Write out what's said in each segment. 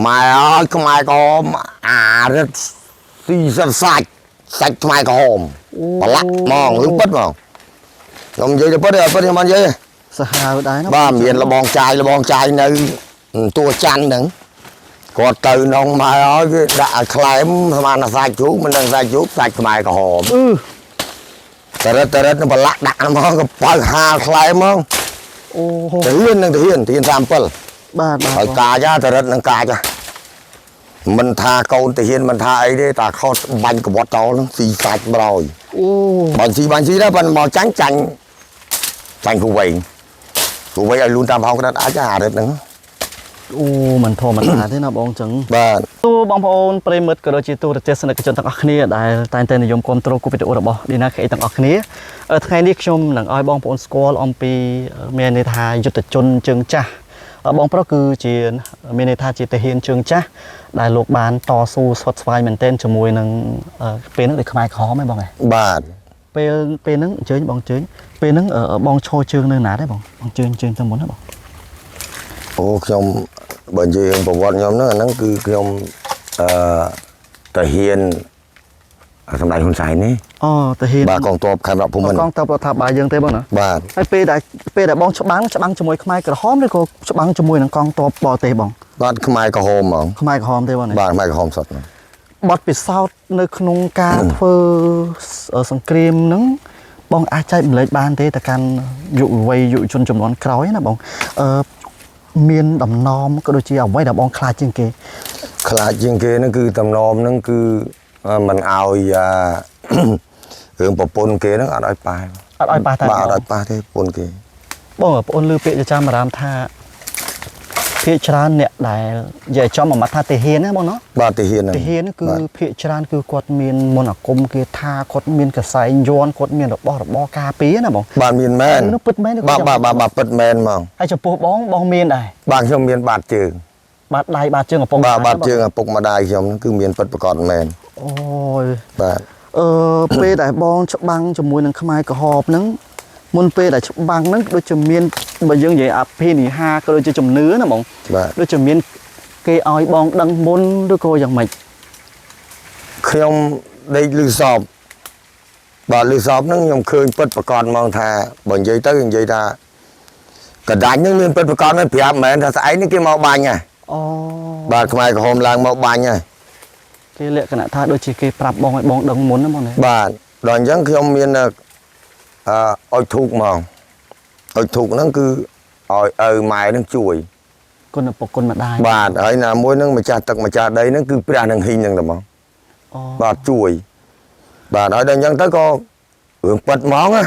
mày ơi cái mày có rất xì sạch sạch mày có hòm bà lắc mòn lúc bít mà không gì được bít đi mà gì sao đấy nó ba miền là bon trai nơi tua chăn nữa còn từ nông mày ơi đã khai mà là sạch chú mình đang sạch chú sạch mày có hòm tờ đất nó bà lắc đặt nó mà có hà khai mà thể hiện sample phải cà ra tờ đất nó cà cho mình tha câu thể hiện mình tha ấy đấy ta khó bánh của bọt to nó xì sạch rồi bánh xì đó phần màu trắng chanh của vậy ai luôn tam phong cái đó đã cho hà được nữa mình thô mình thả thế nào bông chẳngបាទ ទូបងប្អូនប្រិមិត្តក៏ដូចជាទូរទស្សនិកជនទាំងអស់គ្នាដែលតែងតែនិយមគ្រប់គ្រងគូវីដេអូរបស់ Dina K ទាំងអស់គ្នាថ្ងៃនេះខ្ញុំនឹងឲ្យបងប្អូនស្គាល់អំពីមានន័យថាយុទ្ធជនជើងចាស់បងប្រុសគឺជាមានន័យថាជាទាហានជើងចាស់ដែលលោកបានតស៊ូស្វិតស្វាយមែនទែនជាមួយនឹងពេលហ្នឹងដូចខ្មែរក្រហមហ៎បងបាទពេលហ្នឹងអញ្ជើញបងអញ្ជើញពេលហ្នឹងបងឈរជើងនៅណាដែរបងជើងទៅមុនណាបងអូខ្ញុំបើនិយាយប្រវត្តិខ្ញុំហ្នឹងគឺខ្ញុំតាហ៊ានសម្ដេចហ៊ុនសែននេះអូតាហ៊ានបាទកងទ័ពខេមរភូមិន្ទកងទ័ពរដ្ឋាភិបាលយើងទេបងណាបាទហើយពេលដែលបងច្បាំងជាមួយខ្មែរក្រហមឬក៏ច្បាំងជាមួយនឹងកងទ័ពបរទេសបងបាទខ្មែរក្រហមហ្មងខ្មែរក្រហមទេបងបាទខ្មែរក្រហមសុទ្ធបទពិសោធន៍នៅក្នុងការធ្វើសង្គ្រាមហ្នឹងបងអាចចែកម្លែកបានទេទៅកាន់យុវជនចំនួនក្រោយណាបងមានដំណំក៏ដូចជាអ្វីដែលបងខ្លាចជាងគេហ្នឹងគឺដំណំហ្នឹងគឺមិនឲ្យរឿងប្រពន្ធគេហ្នឹងអត់ឲ្យប៉ះតែបាទអត់ឲ្យប៉ះទេប្រពន្ធគេបងប្អូនឮពាក្យចាំអារាមថាភាគច្រើនអ្នកដែលនិយាយចំមកថាទាហានណាបងណាបាទទាហានគឺភាគច្រើនគឺគាត់មានមន្តអាគមគេថាគាត់មានកសែងយ័ន្តគាត់មានរបស់ការពារណាបងបាទមានមែនពិតមែនបាទពិតមែនហ្មងហើយចំពោះបងមានដែរបាទខ្ញុំមានបាតជើងបាតដៃបាតជើងឪពុកបាតជើងឪពុកម្ដាយខ្ញុំគឺមានពិតប្រកបមែនអូយបាទពេលដែលបងច្បាំងជាមួយនឹងខ្មែរក្រហមហ្នឹងមុនពេលដែលច្បាំងហ្នឹងដូចជាមានបើយើងនិយាយអភិនិហាក៏ដូចជាជំនឿណាបងដូចជាមានគេឲ្យបងដឹងមុនឬក៏យ៉ាងម៉េចខ្ញុំដេកលឺសពបាទលឺសពហ្នឹងខ្ញុំឃើញពិតប្រកបហ្មងថាបើនិយាយទៅនិយាយថាកដាច់ហ្នឹងមានពិតប្រកបហ្នឹងប្រាប់មែនថាស្អែកនេះគេមកបាញ់ហើយអូបាទខ្មែរក្រហមឡើងមកបាញ់ហើយគេលក្ខណៈថាដូចជាគេប្រាប់បងឲ្យបងដឹងមុនណាបងណាបាទដល់អញ្ចឹងខ្ញុំមានអុចធូកហ្មងអុចធូកហ្នឹងគឺឲ្យម៉ែហ្នឹងជួយគុណឪពុកគុណម្ដាយបាទហើយណាមួយហ្នឹងម្ចាស់ទឹកម្ចាស់ដីហ្នឹងគឺព្រះនឹងហ៊ីងហ្នឹងតែហ្មងអូបាទជួយបាទហើយដល់អញ្ចឹងទៅក៏រឿងប៉ិតហ្មងណា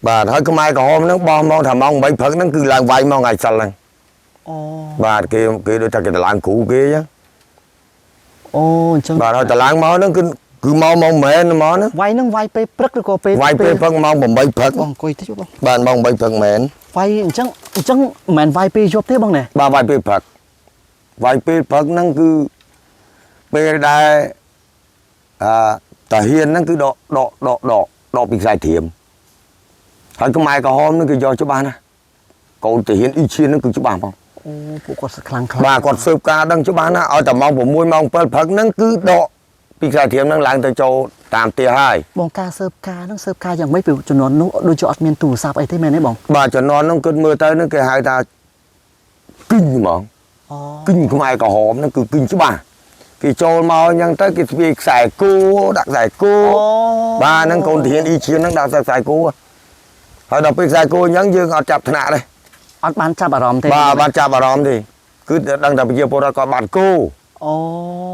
បាទហើយខ្មែរក្រហមហ្នឹងបោះមកថាម៉ោង8ព្រឹកហ្នឹងគឺឡើងវាយមកថ្ងៃសិលហ្នឹងអូបាទគេដូចថាគេតឡើងគ្រូគេអញ្ចឹងអូអញ្ចឹងបាទហើយតឡើងមកហ្នឹងគឺមកមែនហ្មងណាវាយហ្នឹងវាយពេលព្រឹកឬក៏ពេលវាយពេលព្រឹកម៉ោង8ព្រឹកបងអង្គុយតិចបងបាទម៉ោង8ព្រឹកមែនវាយអញ្ចឹងមិនមែនវាយពេលយប់ទេបងណាបាទវាយពេលព្រឹកហ្នឹងគឺពេលដែលតាហ៊ានហ្នឹងគឺដកពីខ្សែធៀមហើយខ្មែរក្រហមហ្នឹងគឺយកច្បាស់ណាកូនតាហ៊ានអ៊ីឈៀនហ្នឹងគឺច្បាស់បងអូពួកគាត់ខ្លាំងបាទគាត់ស៊ើបការដឹងច្បាស់ណាឲ្យតែម៉ោង6ម៉ោង7ព្រឹកហ្នឹងគឺដកពីខ្សែធៀមហ្នឹងឡើងទៅចូលតាមផ្ទះហើយបងការស៊ើបការហ្នឹងស៊ើបការយ៉ាងម៉េចពីជំនាន់នោះដូចជាអត់មានទូរស័ព្ទអីទេមែនទេបងបាទជំនាន់ហ្នឹងគិតមើលទៅហ្នឹងគេហៅថាគិញហ្មងគិញខ្មែរក្រហមហ្នឹងគឺគិញច្បាស់គេចូលមកអញ្ចឹងទៅគេស្វាយខ្សែគោដាក់ខ្សែគោបាទហ្នឹងកូនទាហានអ៊ីឈៀនហ្នឹងដាក់ខ្សែគោហើយដល់ពេលខ្សែគោអញ្ចឹងយើងអត់ចាប់ថ្នាក់ទេអត់បានចាប់អារម្មណ៍ទេបាទបានចាប់អារម្មណ៍ទេគឺដឹងតែប្រជាពលរដ្ឋគាត់បាត់គោអូ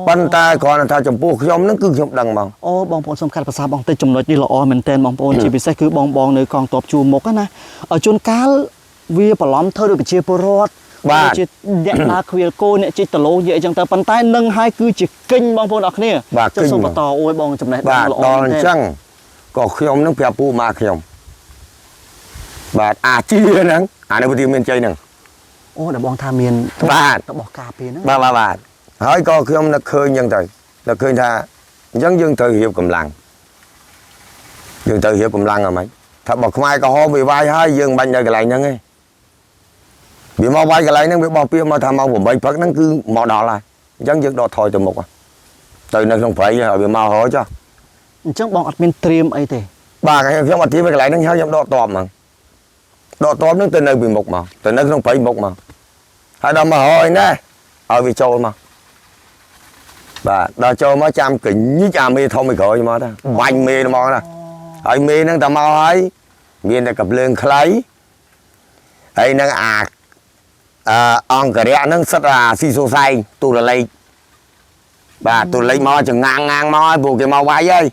ប៉ុន្តែគ្រាន់តែថាចំពោះខ្ញុំហ្នឹងគឺខ្ញុំដឹងហ្មងអូបងប្អូនសូមកាត់ភាសាបងតិចចំណុចនេះល្អមែនតើបងប្អូនជាពិសេសគឺបងនៅកងទ័ពជួរមុខណាជួនកាលវាបន្លំធ្វើដោយប្រជាពលរដ្ឋបាទជាអ្នកដើរខ្វៀលគោអ្នកជីកដលោនិយាយអញ្ចឹងទៅប៉ុន្តែនឹងហើយគឺជាគិញបងប្អូនអរគ្នាចុះសូមបន្តអូយបងចំណេះដឹងល្អដល់អញ្ចឹងក៏ខ្ញុំនឹងប្រាប់ពូម៉ាខ្ញុំបាទអាជីហ្នឹងអានេះវិទ្យាមានជ័យហ្នឹងអូដែលបងថាមានបាទរបស់ការពារហ្នឹងបាទហើយក៏ខ្ញុំនឹកឃើញអញ្ចឹងទៅនឹកឃើញថាអញ្ចឹងយើងត្រូវរៀបកម្លាំងអ្ហ្មងថាបើខ្មែរក្រហមវាវាយហើយយើងមិនបាច់នៅកន្លែងហ្នឹងទេ vì mau quay cái lấy nó bị bao pia mà tham mau của mấy phật nó cứ mò đỏ lại giống như đỏ thôi từ một từ nó không phải rồi bị mau hỏi cho អញ្ចឹងបងអត់មានត្រៀមអីទេ ba cái giống mà tí cái lấy nó theo giống đỏ tòm mà đỏ tòm nó từ nơi bị một mà từ nơi không phải một mà hay đâu mà hỏi nè ở vì châu mà bà đào châu mà chăm kính như cha mê thông mày gọi mà đó bánh mê nó mà nè ở mê nó tao mau ấy miền này cặp lương khlấy ấy nó ông cái đẻ nó rất là xì xô say tôi là lấy bà tôi lấy mò chừng ngang mò vụ cái mò quay ấy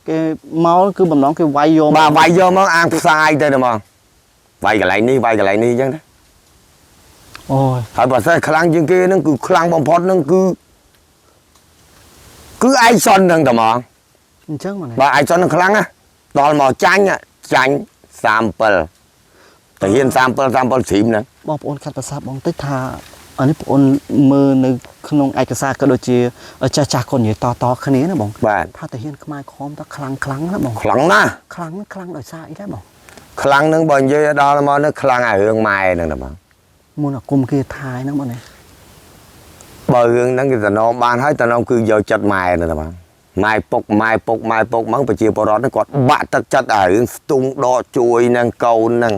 គេមកគឺបំណងគេវាយយក bà vay vô món ăn sai thôi được mà vay cái lại ní chứ đó អូយ ហើយបើសិនខ្លាំងជាងគេហ្នឹងគឺខ្លាំងបំផុតហ្នឹងគឺឯងសុនហ្នឹងតែហ្មង អញ្ចឹងមក បើឯងសុនហ្នឹងខ្លាំងណាដល់មកចាញ់37តែហ៊ាន37ស្រីមហ្នឹង បងប្អូនខាត់ប្រសាបងតិចថាអានេះបងប្អូនមើលនៅក្នុងឯកសារក៏ដូចជាចាស់ចាស់គាត់និយាយតគ្នាណាបង បាទ ថាតាហ៊ានខ្មែរក្រមថាខ្លាំងណាបង ខ្លាំងណាស់ ខ្លាំងដោយសារអីដែរបង ខ្លាំងហ្នឹងបើនិយាយដល់មកនេះខ្លាំងអារឿងម៉ែហ្នឹងតែហ្មង មុនអាគុំគេថាយហ្នឹងបងនេះ បើរឿងហ្នឹងគេតំណងបានហើយតំណងគឺយកចិត្តម៉ែហ្នឹងតែហ្មងម៉ែពុកមកប្រជាពលរដ្ឋហ្នឹងគាត់បាក់ទឹកចិត្តអារឿងស្ទុងដកជួយហ្នឹងកូនហ្នឹង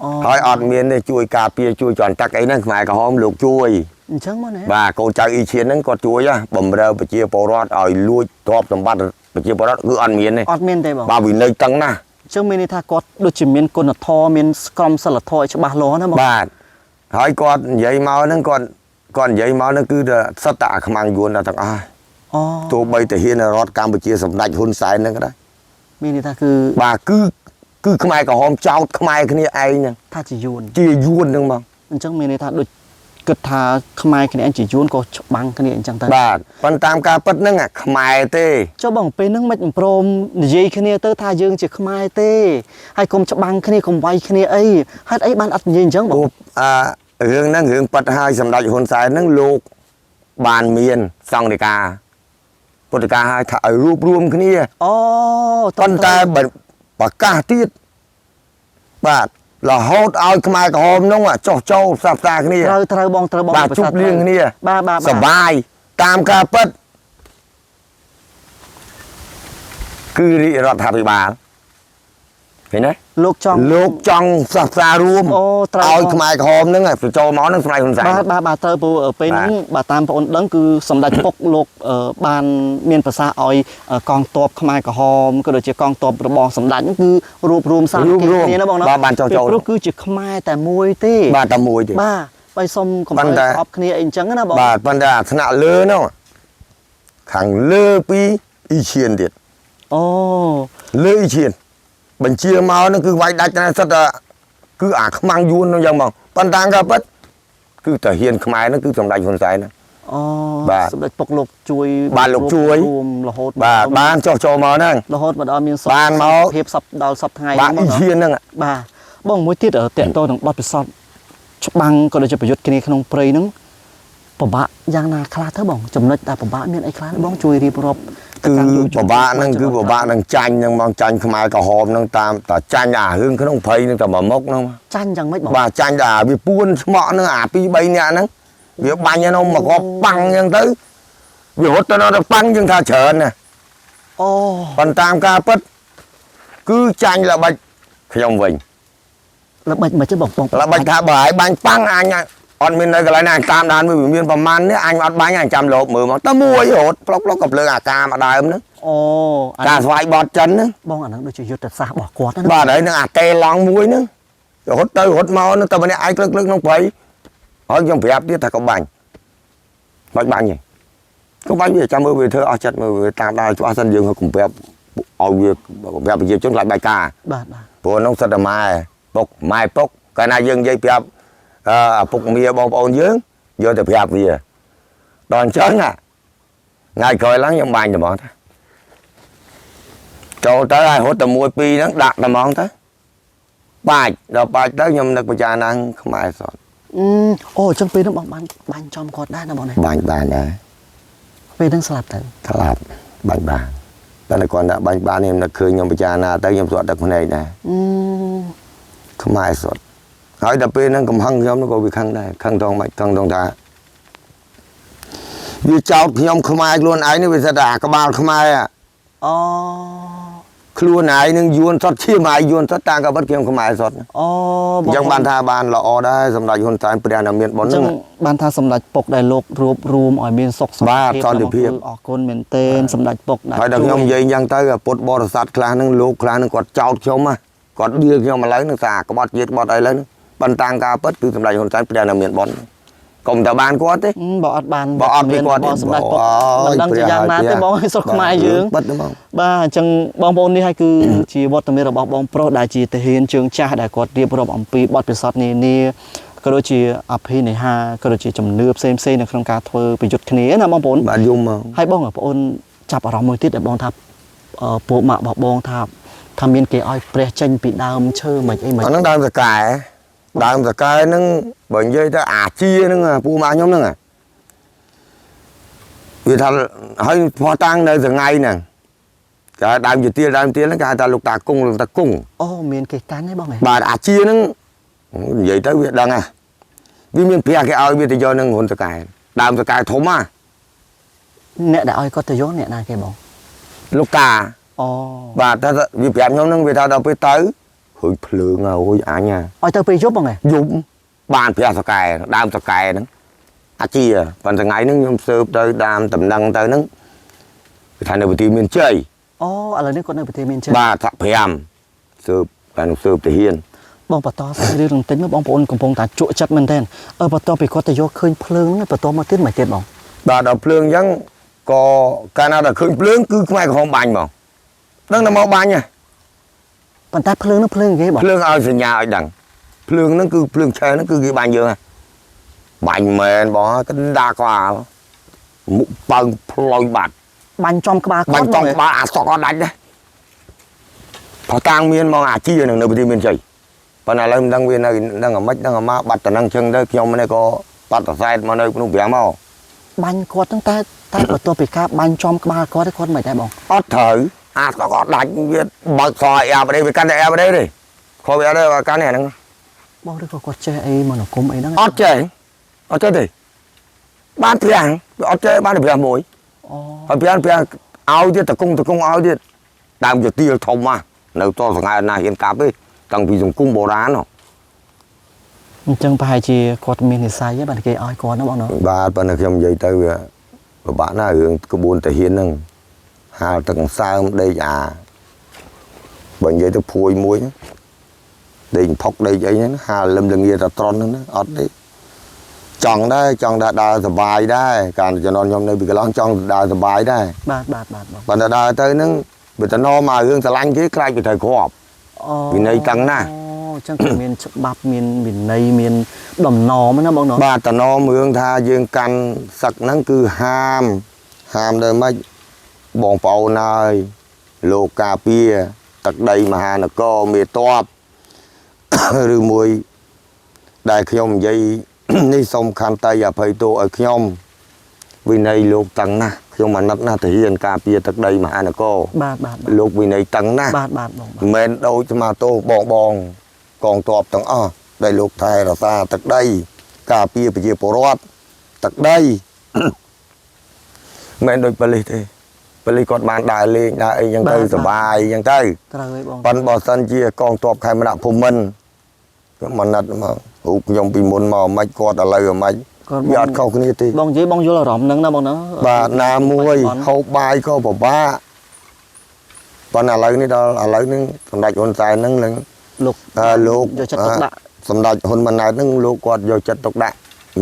អូ ហើយអត់មានទេជួយការពារជួយចន់ទឹកអីហ្នឹងខ្មែរក្រហមលោកជួយ អញ្ចឹងមកណា បាទកូនចៅអ៊ីឈៀនហ្នឹងគាត់ជួយបំរើប្រជាពលរដ្ឋឲ្យលួចទ្រព្យសម្បត្តិប្រជាពលរដ្ឋគឺអត់មានទេ អត់មានទេបង បាទវិន័យតឹងណាស់ អញ្ចឹងមានន័យថាគាត់ដូចជាមានគុណធម៌មានក្រមសីលធម៌ឲ្យច្បាស់លាស់ណាបង បាទហើយគាត់និយាយមកហ្នឹងគាត់និយាយមកហ្នឹងគឺសិតតែអាខ្មាំងយួនដល់ទាំងអស់ អូ ទោះបីតែហ៊ានរដ្ឋកម្ពុជាសម្ដេចហ៊ុនសែនហ្នឹងក៏ដែរ មានន័យថាគឺ បាទគឺខ្មែរក្រហមចោតខ្មែរគ្នាឯងហ្នឹង ថាជាយួន ជាយួនហ្នឹងមក អញ្ចឹងមានន័យថាដូចគិតថាខ្មែរគ្នាជាយួនក៏ច្បាំងគ្នាអញ្ចឹងទៅ បាទប៉ុន្តែតាមការពិតហ្នឹងអាខ្មែរទេ ចុះបងពេលហ្នឹងមិនព្រមនិយាយគ្នាទៅថាយើងជាខ្មែរទេហើយកុំច្បាំងគ្នាកុំវាយគ្នាអីហេតុអីបានអត់និយាយអញ្ចឹងបង រឿងហ្នឹងរឿងប៉ັດហើយសម្ដេចហ៊ុនសែនហ្នឹងលោកបានមានសង្ឃដីកាពុទ្ធកាឲ្យថាឲ្យរួបរวมគ្នា អូ ប៉ុន្តែប្រកាសទៀតបាទរហូតឲ្យខ្មែរក្រហមហ្នឹងចោះចូលផ្សះផ្សាគ្នា ត្រូវបង បាទជប់លៀងគ្នា បាទ សបាយតាមការពិតគឺរាជរដ្ឋាភិបាលឃើញទេ លោកចង់ លោកចង់ផ្សះផ្សារួម អូត្រូវ ឲ្យខ្មែរក្រហមហ្នឹងចូលមកហ្នឹងសម្ដេចហ៊ុនសែន បាទត្រូវពូពេលហ្នឹងបាទតាមបងអូនដឹងគឺសម្ដេចពុកលោកបានមានប្រសាសន៍ឲ្យកងទ័ពខ្មែរក្រហមក៏ដូចជាកងទ័ពរបស់សម្ដេចហ្នឹងគឺរួបរวมសាមគ្គីគ្នាណាបងណា បាទបានចូល ព្រោះគឺជាខ្មែរតែមួយទេ បាទតែមួយទេ បាទបើសុំកុំឲ្យស្អប់គ្នាអីអញ្ចឹងណាបង បាទប៉ុន្តែអាថ្នាក់លើហ្នឹងខាងលើពីអ៊ីឈៀនទៀត អូ លើអ៊ីឈៀនបញ្ជាមកហ្នឹងគឺវាយដាច់តែសិតតែគឺអាខ្មាំងយួនហ្នឹងយ៉ាងមកប៉ុន្តែក៏ពិតគឺតាហ៊ានខ្មែរហ្នឹងគឺសម្ដេចហ៊ុនសែនហ្នឹង អូ បាទ សម្ដេចពុកលោកជួយ បាទលោកជួយ រួមរហូត បាទបានចោះចូលមកហ្នឹង រហូតមកដល់មាន បានមក ភាពសពដល់សពថ្ងៃ បាទអ៊ីឈៀនហ្នឹង បាទបងមួយទៀតតកតទៅនឹងបទពិសោធន៍ច្បាំងក៏ដូចជាប្រយុទ្ធគ្នាក្នុងព្រៃហ្នឹងពិបាកយ៉ាងណាខ្លះទៅបងចំណុចដែលពិបាកមានអីខ្លះបងជួយរៀបរាប់ គឺពិបាកហ្នឹងគឺពិបាកនឹងចាញ់ហ្នឹងមកចាញ់ខ្មែរក្រហមហ្នឹងតាមតែចាញ់អារឿងក្នុងព្រៃហ្នឹងតែមកមុខហ្នឹង ចាញ់យ៉ាងម៉េចបង បាទចាញ់តែវាពួនឆ្មក់ហ្នឹងអា2 3នាក់ហ្នឹងវាបាញ់ហ្នឹងមកក៏ប៉ាំងអញ្ចឹងទៅវារត់ទៅដល់ប៉ាំងយើងថាច្រើនណា អូ ប៉ុន្តែតាមការពិតគឺចាញ់ល្បិចខ្ញុំវិញ ល្បិចមិនទេបង ល្បិចថាបើឲ្យបាញ់ប៉ាំងអញអត់មាននៅកន្លែងណាតាមដានវាមានប្រមាណនេះអញអត់បាញ់អញចាំលោបមើលមកតែមួយរត់ប្លុកកំភ្លើងអាកាមកដើមហ្នឹង អូ ការស្វាយបត់ចិនហ្នឹង បងអាហ្នឹងដូចជាយុទ្ធសាស្ត្ររបស់គាត់ណា បាទហើយនឹងអាតេឡង់មួយហ្នឹងរត់ទៅរត់មកហ្នឹងតែម្នាក់ឯងក្លឹកក្នុងព្រៃហើយខ្ញុំប្រាប់ទៀតថាក៏បាញ់បាញ់ទេក៏បាញ់វាចាំមើលវាធ្វើអស់ចិត្តមើលវាតាមដានច្បាស់សិនយើងកុំប្រាប់ឲ្យវាប្រាប់ប្រជាជនខ្លាចបាយការ បាទ ព្រោះនោះសិតតែម៉ែពុកកាលណាយើងនិយាយប្រាប់ឪពុកមាបងប្អូនយើងយកទៅប្រាប់វាដល់អញ្ចឹងថ្ងៃក្រោយឡើងខ្ញុំបាញ់តែហ្មងតាចូលទៅឲ្យរត់តែមួយពីរហ្នឹងដាក់តែហ្មងទៅបាច់ដល់បាច់ទៅខ្ញុំនឹកពិចារណាខ្មែរសត អូអញ្ចឹងពេលហ្នឹងបងបាញ់ចំគាត់ដែរណាបងណា បាញ់បានដែរ ពេលហ្នឹងស្លាប់ទៅ ស្លាប់បាញ់បានតែគាត់ថាបាញ់បានខ្ញុំនឹកឃើញខ្ញុំពិចារណាទៅខ្ញុំសួរទឹកភ្នែកដែរខ្មែរសត hỏi đập bên nó cầm hăng nhóm nó có bị khăn đây khăn thong mạch khăn thong thả vì cháu nhóm không ai luôn ấy nó bị ra đà các bạn không ai à អូ ខ្លួនឯងនឹងយួនសតឈាមហើយយួនសតតាក៏បាត់ខ្ញុំខ្មែរសត អូ អញ្ចឹងបានថាបានល្អដែរសម្ដេចហ៊ុនសែនព្រះដែលមានបុណ្យ ចឹ ហ្នឹង ងបានថាសម្ដេចពុកដែលលោករួបរួមឲ្យមានសុខសន្តិ បាទ ភាព សន្តិភាព អរគុណមែនទែនសម្ដេចពុកដែល ហើយដល់ខ្ញុំនិយាយអញ្ចឹងទៅពុទ្ធបរិស័ទខ្លះហ្នឹងលោកខ្លះហ្នឹងគាត់ចោទខ្ញុំណាគាត់ដៀលខ្ញុំឥឡូវហ្នឹងថាក្បត់ជាតិក្បត់អីឥឡូវហ្នឹងប៉ុន្តែការពិតគឺសម្ដេចហ៊ុនសែនព្រះដែលមានបុណ្យកុំតែបានគាត់ទេ បើអត់បាន បើអត់ពីគាត់ទេ សម្ដេចពុកមិនដឹងជាយ៉ាងណាទេបងឲ្យសុខខ្មែរយើង បិទទេបង បាទអញ្ចឹងបងប្អូននេះហើយគឺជាវត្តមានរបស់បងប្រុសដែលជាទាហានជើងចាស់ដែលគាត់រៀបរាប់អំពីបទពិសោធន៍នានាក៏ដូចជាអភិនិហាក៏ដូចជាជំនឿផ្សេងៗនៅក្នុងការធ្វើប្រយុទ្ធគ្នាណាបងប្អូន បាទយំមក ហើយបងប្អូនចាប់អារម្មណ៍មួយទៀតដែលបងថាពួកម៉ាក់របស់បងថាមានគេឲ្យព្រះចេញពីដើមឈើមិនអីមិន អាហ្នឹងដើមសកែហ្នឹងបើនិយាយទៅអាជាហ្នឹងពូម៉ាក់ខ្ញុំហ្នឹងវាថាហើយផោះតាំងនៅថ្ងៃហ្នឹងគេដើមជាទៀលហ្នឹងគេហៅថាលោកតាគង់ អូមានគេកាន់ទេបងហ៎ បាទអាជាហ្នឹងនិយាយទៅវាដឹងហ่ะវាមានព្រះគេឲ្យវាទៅយកនឹងហ៊ុនសកែដើមសកែធំហ่ะ អ្នកដែលឲ្យគាត់ទៅយកអ្នកណាគេបង លោកតា អូ បាទតែវាប្រាប់ខ្ញុំហ្នឹងវាថាដល់ពេលទៅហួយភ្លើងហួយអញ ឲ្យទៅពេលយប់បងហ៎ យំបានព្រះសកែដើមសកែហ្នឹងអាជាប៉ុន្តែថ្ងៃហ្នឹងខ្ញុំស៊ើបទៅតាមតំណែងទៅហ្នឹងវាថានៅវិធីមានជ័យ អូឥឡូវនេះគាត់នៅប្រទេសមានជ័យ បាទថា5ស៊ើបបានស៊ើបទាហាន បងបន្តសាច់រឿងតិចមកបងប្អូនកំពុងតែជក់ចិត្តមែនទែនបន្តពីគាត់ទៅយកឃើញភ្លើងហ្នឹងបន្តមកទៀតមកទៀតបង បាទដល់ភ្លើងអញ្ចឹងក៏កាលណាដល់ឃើញភ្លើងគឺខ្មែរក្រហមបាញ់មកដឹងតែមកបាញ់ហ៎ ប៉ុន្តែភ្លើងនោះភ្លើងគេបង ភ្លើងឲ្យសញ្ញាឲ្យដឹងភ្លើងហ្នឹងគឺភ្លើងឆេះហ្នឹងគឺគេបាញ់យើងហ៎បាញ់មែនបងកណ្ដាក្បាលមុខបើងផ្លុយបាត់ បាញ់ចំក្បាលគាត់ បាញ់ចំក្បាលអាសក់អត់ដាច់ដែរផោះតាំងមានមកអាជានឹងនៅប្រទេសមានជ័យប៉ុន្តែឥឡូវមិនដឹងវានៅដឹងអាម៉េចដឹងអាម៉ាបាត់តំណឹងជឹងទៅខ្ញុំនេះក៏បាត់តសែតមកនៅក្នុងប្រាំមក បាញ់គាត់ហ្នឹងតែបន្ទាប់ពីការបាញ់ចំក្បាលគាត់មិនដែរបង អត់ត្រូវអាសក់អត់ដាច់វាបើកសអែបនេះវាកាន់តែអែបនេះទេខុសវាអត់ទេកាន់នេះហ្នឹង បងឬក៏គាត់ចេះអីមកនគមអីហ្នឹង អត់ចេះទេបានព្រះវាអត់ចេះបានព្រះមួយ អូ ហើយព្រះឲ្យទៀតតកុងឲ្យទៀតដើមជាទៀលធំមកនៅតសង្ហែណាហ៊ានកាប់ទេតាំងពីសង្គមបុរាណ អញ្ចឹងប្រហែលជាគាត់មាននិស័យទេបាទគេឲ្យគាត់ណាបងណា បាទប៉ុន្តែខ្ញុំនិយាយទៅវាពិបាកណាស់រឿងក្បួនតាហ៊ានហ្នឹងហាលទឹកសើមដេកអាបើនិយាយទៅភួយមួយដេកផុកដេកអីហ្នឹងហាលលឹមលងាតត្រន់ហ្នឹងណាអត់ទេចង់ដែរដើរសុបាយដែរកាលជំនាន់ខ្ញុំនៅពីកន្លងចង់ដើរសុបាយដែរ បាទបង ប៉ុន្តែដើរទៅហ្នឹងវាទៅនាំមករឿងស្រឡាញ់គេខ្លាចវាត្រូវគ្រាប់ អូ វិន័យតាំងណាស់ អូអញ្ចឹងគឺមានច្បាប់មានវិន័យមានដំណមណាបងណា បាទតំណមរឿងថាយើងកាន់សឹកហ្នឹងគឺហាមដល់ម៉េចបងប្អូនហើយលោកការពារទឹកដីមហានគរមេតប ឬមួយដែលខ្ញុំនិយាយ នេះសូមខន្តីអភ័យទោសឲ្យខ្ញុំវិន័យលោកតាំងណាស់ខ្ញុំអាណិតណាស់ទាហានការពារទឹកដីមហានគរ បាទ លោកវិន័យតាំងណាស់ បាទបង មិនមែនដូចស្មាទោសបងកងទ័ពទាំងអស់ដែលលោកថែរក្សាទឹកដីការពារប្រជាពលរដ្ឋទឹកដី មិនដូចប៉ូលីសទេប៉ូលីសគាត់បានដើរលេងដើរអីចឹងទៅសុបាយចឹងទៅ ត្រូវហើយបង ប៉ុន្តែបើសិនជាកងទ័ពខេមរៈភូមិន្ទខ្ញុំអាណិតមករូបខ្ញុំពីមុនមកមិនគាត់ឥឡូវមិនវាអត់ខុសគ្នាទេ បងនិយាយបងយល់អារម្មណ៍ហ្នឹងណាបងណា បាទណាមួយហូបបាយក៏ពិបាកប៉ុន្តែឥឡូវនេះដល់ឥឡូវនេះសម្ដេចហ៊ុនសែនហ្នឹងនឹង លោក លោក យកចិត្តទុកដាក់ សម្ដេចហ៊ុនម៉ាណែតហ្នឹងលោកគាត់យកចិត្តទុកដាក់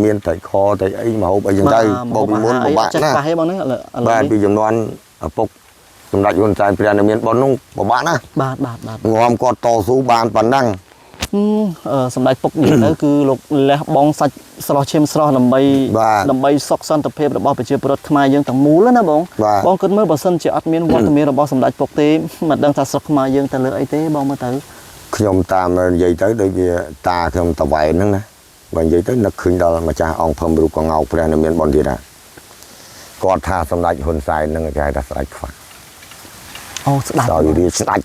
មានត្រីខត្រីអីមកហូបអីចឹងទៅបោកពីមុនពិបាក ចិត្ត ណាស់ ប៉ះឯងបងហ្នឹងឥឡូវ បាទពីចំនួនឪពុកសម្ដេចហ៊ុនសែនព្រះដែលមានបុណ្យនោះពិបាកណាស់ បាទ ងំគាត់តស៊ូបានប៉ុណ្ណឹង សម្ដេចពុកនិយាយទៅគឺលោកលះបង់សាច់ស្រស់ឈាមស្រស់ដើម្បីសុខសន្តិភាពរបស់ប្រជាពលរដ្ឋខ្មែរយើងទាំងមូលណាបងបងគិតមើលបើសិនជាអត់មានវត្តមានរបស់សម្ដេចពុកទេមិនដឹងថាស្រុកខ្មែរយើងទៅលើអីទេបងមើលទៅ ខ្ញុំតាមនិយាយទៅដូចវាតាខ្ញុំតវ៉ែនហ្នឹងណាបើនិយាយទៅនឹកឃើញដល់ម្ចាស់អង្គភឹមរូបកងោកព្រះដែលមានបុណ្យទៀតណាគាត់ថាសម្ដេចហ៊ុនសែនហ្នឹងគេហៅថាស្ដេចខ្វាក់ អូស្ដាច់ សោយរាជស្ដេច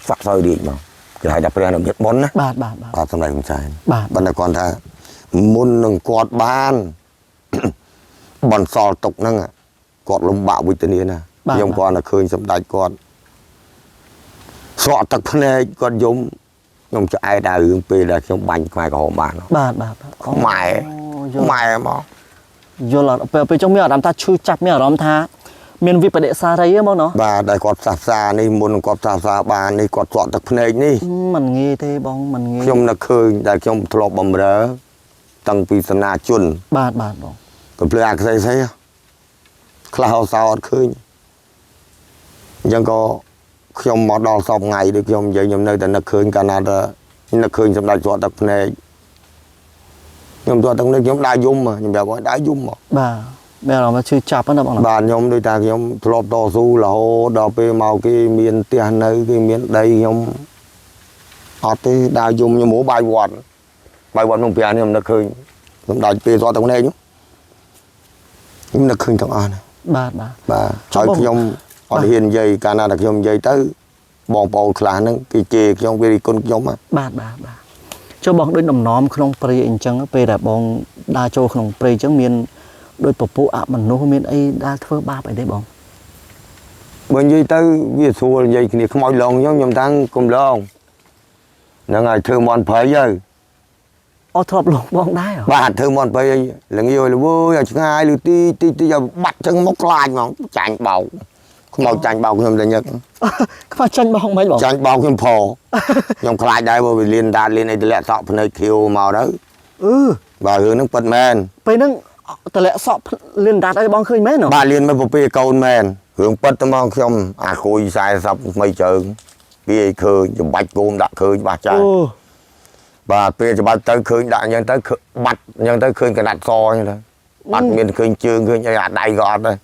ខ្វាក់សោយរាជមក គេហៅថាព្រះនិមិត្តបុណ្យណា បាទ គាត់សម្ដែងកំចាយ បាទ ប៉ុន្តែគាត់ថាមុននឹងគាត់បានបន្សល់ទុកហ្នឹងគាត់លំបាកវិធានាណាខ្ញុំគាត់នៅឃើញសម្ដេចគាត់ស្រក់ទឹកភ្នែកគាត់យំខ្ញុំឆ្អែតដល់រឿងពេលដែលខ្ញុំបាញ់ខ្មែរក្រហមបាន បាទ ម៉ែមក យល់អត់ពេលចុងមានអារម្មណ៍ថាឈឺចាប់មានអារម្មណ៍ថាមានវិបដិសារីហ្មងណោះ បាទដែលគាត់ផ្សះផ្សានេះមុននឹងគាត់ផ្សះផ្សាបាននេះគាត់ស្រក់ទឹកភ្នែកនេះ មិនងាយទេបងមិនងាយ ខ្ញុំនឹកឃើញដែលខ្ញុំធ្លាប់បំរើតាំងពីសំណាជន បាទបង កំភ្លើអាខ្សែស្អីខ្លះអត់សោអត់ឃើញអញ្ចឹងក៏ខ្ញុំមកដល់សពថ្ងៃដូចខ្ញុំនិយាយខ្ញុំនៅតែនឹកឃើញកាលណាទៅនឹកឃើញសម្ដេចស្រក់ទឹកភ្នែកខ្ញុំទោះទាំងនេះខ្ញុំដើរយំខ្ញុំប្រាប់ឲ្យដើរយំមក បាទមានអារម្មណ៍ថាឈឺចាប់ណាបង បាទខ្ញុំដូចថាខ្ញុំធ្លាប់តស៊ូរហូតដល់ពេលមកគេមានផ្ទះនៅគេមានដីខ្ញុំអត់ទេដើរយំខ្ញុំមកបាយវត្តក្នុងប្រាំខ្ញុំនឹកឃើញសម្ដេចពេលស្រក់ទឹកភ្នែកខ្ញុំនឹកឃើញទាំងអស់ណា បាទ ហើយខ្ញុំអត់ហ៊ាននិយាយកាលណាតែខ្ញុំនិយាយទៅបងប្អូនខ្លះហ្នឹងគេជេរខ្ញុំគេរិះគន់ខ្ញុំ បាទចុះបងដូចដំណំក្នុងព្រៃអីចឹងពេលដែលបងដើរចូលក្នុងព្រៃចឹងមានដូចពពួកអមនុស្សមានអីដើរធ្វើបាបអីទេបង បើនិយាយទៅវាស្រួលនិយាយគ្នាខ្មោចឡងខ្ញុំតាំងកុំឡងហ្នឹងហើយធ្វើមន់ព្រៃទៅ អត់ធ្លាប់លងបងដែរ បាទធ្វើមន់ព្រៃល្ងាយលវើយឲ្យឆ្ងាយលឺទីឲ្យបាត់ចឹងមកខ្លាចហ្មងចាញ់បោកខ្មោចចាញ់បោកខ្ញុំតែញឹក ខ្វះចាញ់បងមិនបង ចាញ់បោកខ្ញុំផខ្ញុំខ្លាចដែរបើវាលៀនដាតលៀនអីទម្លាក់សក់ភ្នែកខៀវមកទៅបាទរឿងហ្នឹងពិតមែន ពេលហ្នឹងតលាក់សក់លៀនដាតអីបងឃើញមែន បាទលៀនមកពពាកូនមែនរឿងពិតទៅមកខ្ញុំអាគួយ40ថ្មីជើងវាឲ្យឃើញចំបាច់គោមដាក់ឃើញច្បាស់ចាស់បាទពេលច្បាច់ទៅឃើញដាក់អញ្ចឹងទៅបាត់អញ្ចឹងទៅឃើញកណាត់សអញ្ចឹងទៅបាត់មានឃើញជើងឃើញអីអាដៃក៏អត់ដែរ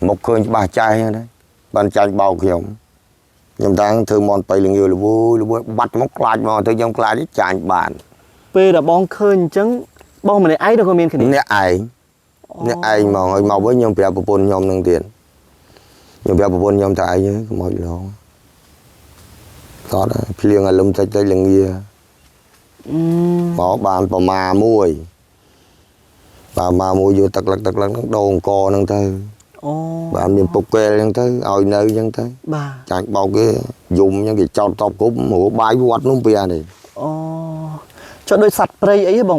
មុខឃើញច្បាស់ចាស់អញ្ចឹងដែរបានចាញ់បោកខ្ញុំតាំងធ្វើមន់បៃល្ងាយលវើយបាត់មកខ្លាចមកទៅខ្ញុំខ្លាចចាញ់បាន ពេលដែលបងឃើញអញ្ចឹងបងម្នាក់ឯងទៅក៏មានគ្នា អ្នកឯងមកឲ្យមកវិញខ្ញុំប្រាប់ប្រពន្ធខ្ញុំនឹងទៀតខ្ញុំប្រាប់ប្រពន្ធខ្ញុំថាឯងកុំឲ្យឡងគាត់ភ្លៀងឲ្យលឹមតិចល្ងាមកបានប្រមាមួយយកទឹកលឹកហ្នឹងដូរអង្គហ្នឹងទៅបានមានពុកកែលហ្នឹងទៅឲ្យនៅអញ្ចឹងទៅបាទចាញ់បោកគេយំអញ្ចឹងគេចោតតបគុំមកបាយវត្តនោះពេលនេះ ចុះដូចសត្វព្រៃអីប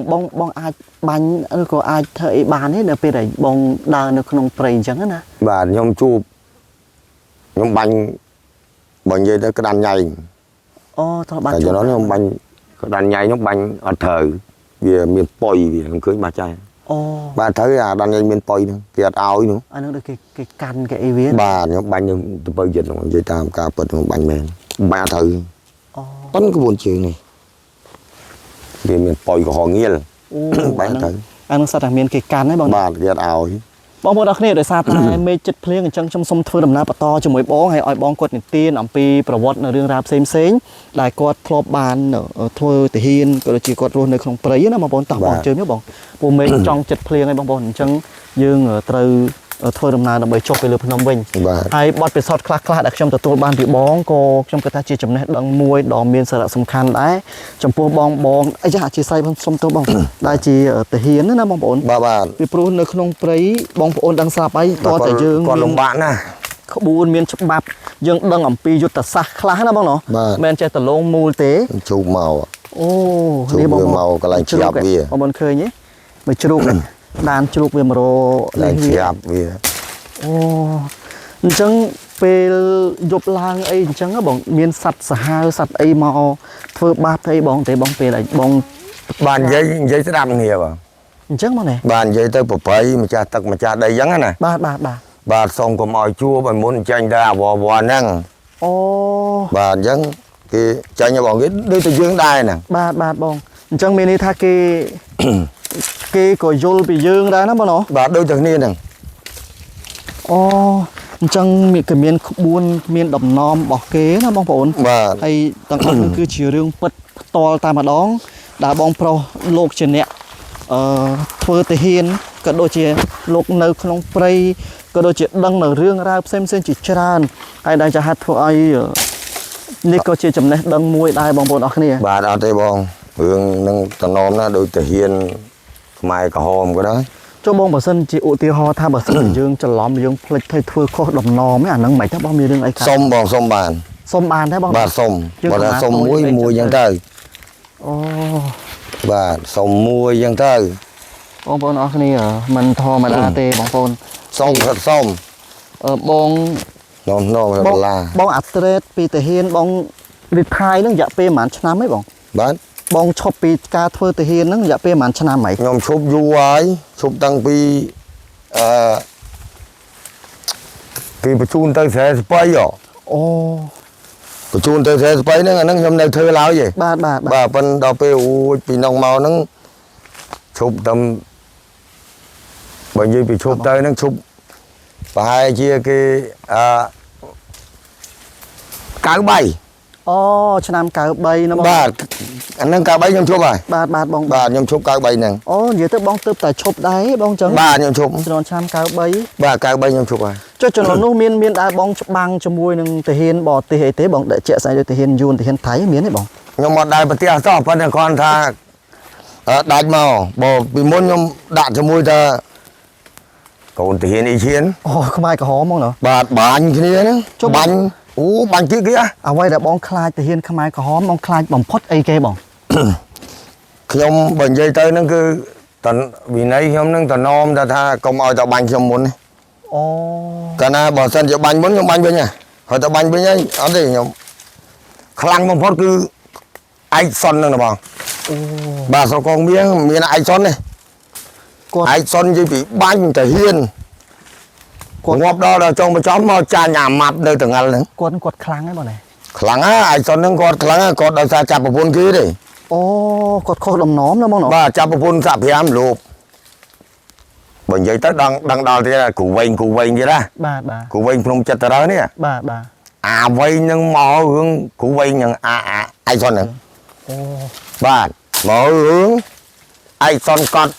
ងអាចបាញ់ឬក៏អាចធ្វើអីបានទេនៅពេលដែលបងដើរនៅក្នុងព្រៃអញ្ចឹងណា បាទខ្ញុំជួបខ្ញុំបាញ់បើនិយាយទៅក្តាន់ញ៉ៃ ត្រូវបាន តែចំណុចខ្ញុំបាញ់ក្តាន់ញ៉ៃខ្ញុំបាញ់អត់ត្រូវវាមានប៉ុយវាខ្ញុំឃើញបាស់ចាស់បាទត្រូវអាដាន់ញ៉ៃមានប៉ុយហ្នឹងគេអត់ឲ្យនោះ អាហ្នឹងដូចគេកាន់គេអីវា បាទខ្ញុំបាញ់នឹងទៅបើយិតហ្នឹងនិយាយតាមការពិតខ្ញុំបាញ់មែនបាញ់អត់ត្រូវប៉ុនក្បួនជើងនេះវាមានប៉ុយកំហងៀលបាញ់ទៅ អាហ្នឹងសត្វតែមានគេកាន់ហ្នឹងបង បាទគេអត់ឲ្យ បងប្អូនអរគ្នាដោយសារតែមេចិត្តភ្លៀងអញ្ចឹងខ្ញុំសូមធ្វើដំណើរបន្តជាមួយបងហើយឲ្យបងគាត់និទានអំពីប្រវត្តិនៅរឿងរ៉ាវផ្សេងដែលគាត់ធ្លាប់បានធ្វើទាហានក៏ដូចជាគាត់រស់នៅក្នុងព្រៃណាបងប្អូនតោះបងជើញមកបងពូមេចង់ចិត្តភ្លៀងឲ្យបងប្អូនអញ្ចឹងយើងត្រូវធ្វើដំណើរដើម្បីចុះទៅលើភ្នំវិញហើយបទពិសោធន៍ខ្លះដែលខ្ញុំទទួលបានពីបងក៏ខ្ញុំគិតថាជាចំណេះដឹងមួយដ៏មានសារៈសំខាន់ដែរចំពោះបងអីចាអធិស្ឋានខ្ញុំសុំទោសបងដែលជាទាហានណាបងប្អូនបាទពីព្រោះនៅក្នុងព្រៃបងប្អូនដឹងស្រាប់ហើយតើតែយើងគាត់លំបាកណាស់ ក្បួនមានច្បាប់យើងដឹងអំពីយុទ្ធសាស្ត្រខ្លះណាបងណោះមិនចេះតែលងមូលទេជូបមក អូ នេះបងមកកន្លែងជ្រាបវា បងមិនឃើញទេមកជ្រូកដានជ្រូកវាមករឡើងជ្រាបវា អូអញ្ចឹងពេលយប់ឡើងអីអញ្ចឹងបងមានសัตว์សាហាវសัตว์អីមកធ្វើបាបអីបងទេបងពេលឲ្យបងបាននិយាយស្ដាប់គ្នាបងអញ្ចឹងបងណែបាននិយាយទៅប្រប្រៃម្ចាស់ទឹកម្ចាស់ដីអញ្ចឹងណាបាទសូមកុំឲ្យជួបឲ្យមុនចាញ់ដែរវហ្នឹងអូបាទអញ្ចឹងគេចាញ់បងគេដូចតែយើងដែរណាបាទបងអញ្ចឹងមានន័យថាគេក៏យល់ពីយើងដែរណាបងណោះបាទដូចតែគ្នាហ្នឹង អូអញ្ចឹងគេមានក្បួនមានដំណំរបស់គេណាបងប្អូនបាទហើយទាំងអស់នេះគឺជារឿងពិតផ្ទាល់តែម្ដងដែលបងប្រុសលោកជាអ្នកធ្វើទាហានក៏ដូចជាលោកនៅក្នុងព្រៃក៏ដូចជាដឹងនៅរឿងរ៉ាវផ្សេងជាច្រើនហើយដែលចាហត់ធ្វើឲ្យ នេះក៏ជាចំណេះដឹងមួយដែរបងប្អូនអរគ្នា បាទអត់ទេបងរឿងនឹងតំណមណាដូចតាហ៊ានខ្មែរក្រហមក៏ដែរ ចូលបងបើសិនជាឧទាហរណ៍ថាបើសិនយើងច្រឡំយើងភ្លេចទៅធ្វើខុសដំណមអាហ្នឹងមិនទៅបងមានរឿងអីកើត សុំបងសុំបាន សុំបានដែរបង បាទសុំបើថាសុំមួយយ៉ាងទៅ អូ បាទសុំមួយយ៉ាងទៅ បងប្អូនអរគ្នាមិនធម្មតាទេបងប្អូន សុំគាត់សុំ បង នោះដុល្លារ បងអាត្រេតពីតាហ៊ានបងរីថៃហ្នឹងរយៈពេលប្រហែលឆ្នាំហីបង បាទ បងឈប់ពីការធ្វើតាហ៊ានហ្នឹងរយៈពេលប្រហែលឆ្នាំហី ខ្ញុំឈប់យូរហើយឈប់តាំងពីពីបញ្ជូនទៅស្រែស្បៃ អូ បញ្ជូនទៅស្រែស្បៃហ្នឹងអាហ្នឹងខ្ញុំនៅធ្វើឡើយទេ បាទ បាទប៉ុន្តែដល់ពេលអូចពីនោះមកហ្នឹងឈប់តាមបើនិយាយពីឈប់ទៅហ្នឹងឈប់ប្រហែលជាគេ93 អូឆ្នាំ93ណាបង បាទអាហ្នឹង93ខ្ញុំឈប់ហើយ បាទបង បាទខ្ញុំឈប់93ហ្នឹង អូនិយាយទៅបងទើបតែឈប់ដែរបងចឹង បាទខ្ញុំឈប់ ចំនួនឆ្នាំ93 បាទ93ខ្ញុំឈប់ហើយ ចុះចំនួននោះមានដែរបងច្បាំងជាមួយនឹងតាហ៊ានបរទេសអីទេបងដាក់ជាក់ស្អែកដូចតាហ៊ានយួនតាហ៊ានថៃមានទេបង ខ្ញុំមកដែរប្រទេសសោះប៉ុន្តែគាត់ថាដាច់មកបើពីមុនខ្ញុំដាក់ជាមួយតាកូនទាហានអ៊ីឈៀន អូខ្មែរក្រហមហ្មងណា បាទបាញ់គ្នាហ្នឹងបាញ់អូបាញ់ទៀតគេ អ្វីដែលបងខ្លាចតាហ៊ានខ្មែរក្រហមបងខ្លាចបំផុតអីគេបង ខ្ញុំបើនិយាយទៅហ្នឹងគឺតវិន័យខ្ញុំហ្នឹងតនោមថាកុំឲ្យតបាញ់ខ្ញុំមុន អូ កាលណាបើសិនជាបាញ់មុនខ្ញុំបាញ់វិញហើយតបាញ់វិញហើយអត់ទេខ្ញុំខ្លាំងបំផុតគឺឯកសុនហ្នឹងណាបង អូ បាទស្រកងមៀងមានឯកសុននេះ គាត់ ឯកសុននិយាយពីបាញ់តាហ៊ានគាត់ងាប់ដល់ចុងបញ្ចំមកចាញ់អាម៉ាប់នៅតងល់ហ្នឹង គាត់ខ្លាំងហ៎បងណា ខ្លាំងណាឯកសុនហ្នឹងគាត់ខ្លាំងណាគាត់ដោយសារចាប់ប្រពន្ធគេទេ អូគាត់ខុសដំណមណាបងណា បាទចាប់ប្រពន្ធសាក់5លោកបើនិយាយទៅដឹងដល់ទៀតគ្រូវែងទៀតណា បាទ គ្រូវែងភ្នំចិត្តទៅនេះ បាទ អាវែងហ្នឹងមករឿងគ្រូវែងហ្នឹងឯកសុនហ្នឹង អូ បាទមករឿងឯកសុនកត់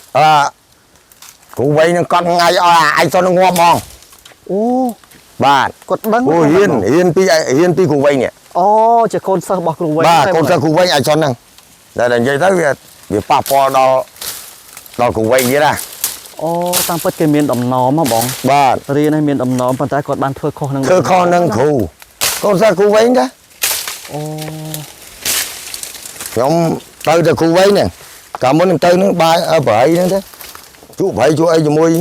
គ្រូវែងហ្នឹងកត់ថ្ងៃឲ្យឯកសុនហ្នឹងងាប់មក អូ បាទ គាត់ដឹង អូហ៊ានពីគ្រូវែងនេះ អូជាកូនសិស្សរបស់គ្រូវែង បាទកូនសិស្សគ្រូវែងឯកសុនហ្នឹងតែនិយាយទៅវាប៉ះពាល់ដល់គ្រូវែងទៀតណា អូតាមពិតគេមានដំណមហ៎បង បាទ រៀនឲ្យមានដំណមប៉ុន្តែគាត់បានធ្វើខុសនឹង ធ្វើខុសនឹងគ្រូកូនសិស្សគ្រូវែងដែរ អូ ខ្ញុំទៅគ្រូវែងហ្នឹងកាលមុនខ្ញុំទៅនឹងបាយប្រៃហ្នឹងទេជួបប្រៃជួបអីជាមួយ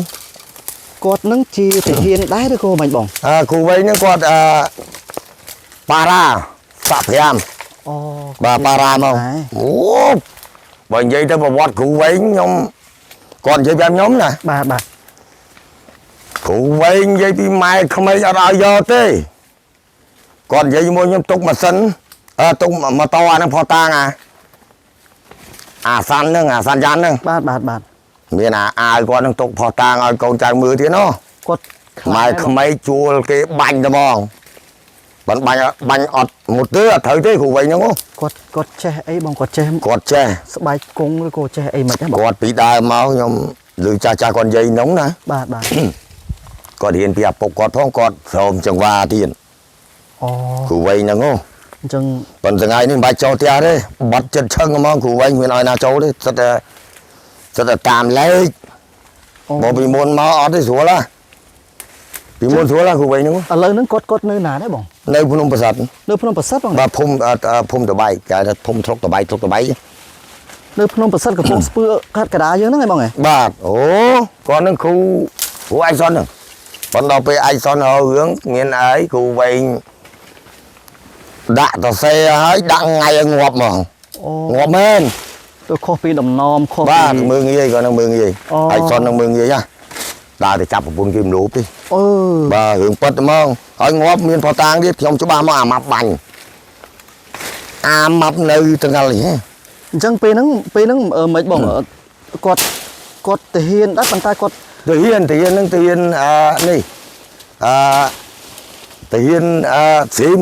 គាត់នឹងជាទាហានដែរឬក៏មិនបង គ្រូវែងហ្នឹងគាត់បារាសាក់5 អូ បាទបារាមកអូបើនិយាយទៅប្រវត្តិគ្រូវែងខ្ញុំគាត់និយាយប្រាប់ខ្ញុំណា បាទ គ្រូវែងនិយាយពីម៉ែក្មេងអត់ឲ្យយកទេគាត់និយាយជាមួយខ្ញុំទុកម៉ាស៊ីនទុកម៉ូតូអាហ្នឹងផតាងអាសាន់ហ្នឹងអាសាន់យ៉ាន់ហ្នឹង បាទ មានអាវគាត់នឹងទុកផោះតាងឲ្យកូនចៅមើលទៀតណោះ គាត់ ម៉ែក្មេងជួលគេបាញ់តែបងបាញ់អត់មួយទើអត់ត្រូវទេគ្រូវែងហ្នឹង គាត់ចេះអីបងគាត់ចេះ គាត់ចេះ ស្បែកគង់ឬក៏ចេះអីមិនទេបង គាត់ពីដើមមកខ្ញុំឮចាស់គាត់និយាយហ្នឹងណា បាទ គាត់រៀនពីឪពុកគាត់ផងគាត់ស្រោមចង្វាទៀត អូ គ្រូវែងហ្នឹង អញ្ចឹង ប៉ុន្តែថ្ងៃនេះមិនបាច់ចូលផ្ទះទេបាត់ចិត្តឈឹងហ្មងគ្រូវែងមានឲ្យណាចូលទេសិតតែតាមលេខ អូ មកពីមុនមកអត់ទេស្រួលណាពីមុនស្រួលណាគ្រូវែងហ្នឹង ឥឡូវហ្នឹងគាត់នៅណាដែរបង នៅភ្នំប្រសិទ្ធ នៅភ្នំប្រសិទ្ធបង បាទភូមិតបៃគេថាភូមិស្រុកតបៃនៅភ្នំប្រសិទ្ធកំពង់ស្ពឺកាត់កដាយើងហ្នឹងឯងបងឯង បាទអូគាត់នឹងគ្រូឯកសុនហ្នឹងប៉ុន្តែពេលឯកសុនរឿងមានអីគ្រូវែងដាក់តសេហើយដាក់ថ្ងៃឲ្យងាប់ហ្មង អូ ងាប់មែន ទៅខុសពីដំណមខុស បាទ ពី មើងងាយគាត់នឹងមើងងាយ អូ ឯកសុននឹងមើងងាយណាដើរទៅចាប់ប្រពន្ធគេមលោបទេ អឺ បាទរឿងប៉ិតហ្មងហើយងាប់មានផតាងទៀតខ្ញុំច្បាស់មកអាម៉ាប់បាញ់អាម៉ាប់នៅទាំងកលនេះ អញ្ចឹងពេលហ្នឹងមិនបងគាត់ទាហានដែរប៉ុន្តែគាត់ ទាហានហ្នឹងទាហាននេះទាហានស៊ីម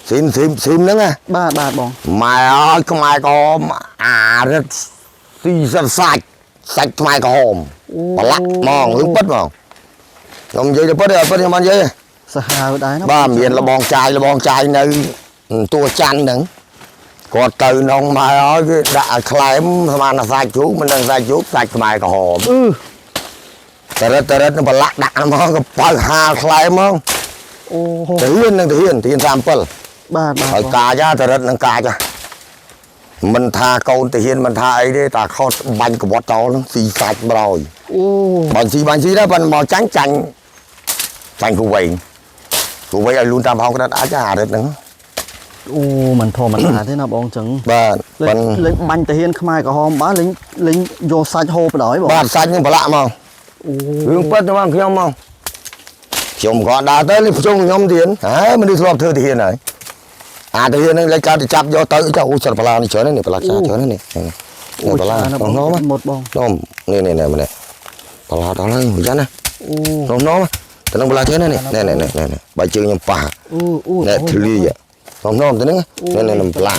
ហ្នឹងណា បាទបង ម៉ែអើយខ្មែរក្រហមអារិតទីសិតសាច់ខ្មែរក្រហមប្រឡាក់ហ្មងរឿងពិតហ្មងខ្ញុំនិយាយទៅពិតខ្ញុំមិននិយាយ សាហាវដែរណា បាទមានលបងចាយនៅ tua chăn nè còn từ nông mà nói đã khai mà nó sai chú mình đang sai chú sai mày cả hòmแต่ละnóบลักดักมันก็ปล่อยหาคลายมั้ง โอ้โห ตีน3 บ้า ปล่อยกาจ้าแต่ละนังกาจ้ะมันทาเกาตีนมันทาไอ้เนี่ยตาเขาบันกับบอตอแล้วสีสัดบลอย โอ้ บางทีแล้วมันมอจังจังกูไว้ไอ้ลุนตามห้องก็ได้อาจจะหาเด็ดนึง โอ้มันธรรมดาที่นะบองจัง บ้าน เล่นบันแต่เฮียนขมายกับหอมบ้าเล่นโยซัดโฮไปหน่อยบอก บ้านสันยังพละมั้งเรื่องเปิดมั้งขยมมั้งขยมก่อนด่าเต้เลยชงขยมเทียนมันดูสอบเธอเทียนไหนเทียนนั่นรายการจะจับยอเต้เจ้าอุศปลานี่เฉยนั่นนี่ปลาเฉยนั่นนี่นี่ปลาน้องน้องมั้ง หมดบอง น้องนี่มันเนี่ยปลาตอนนั้นหัวใจนะน้องแต่น้องปลาเฉยนั่นนี่ใบจืดยังป่าเนี่ยทะเลอ่ะน้องตัวนึงนี่ปลา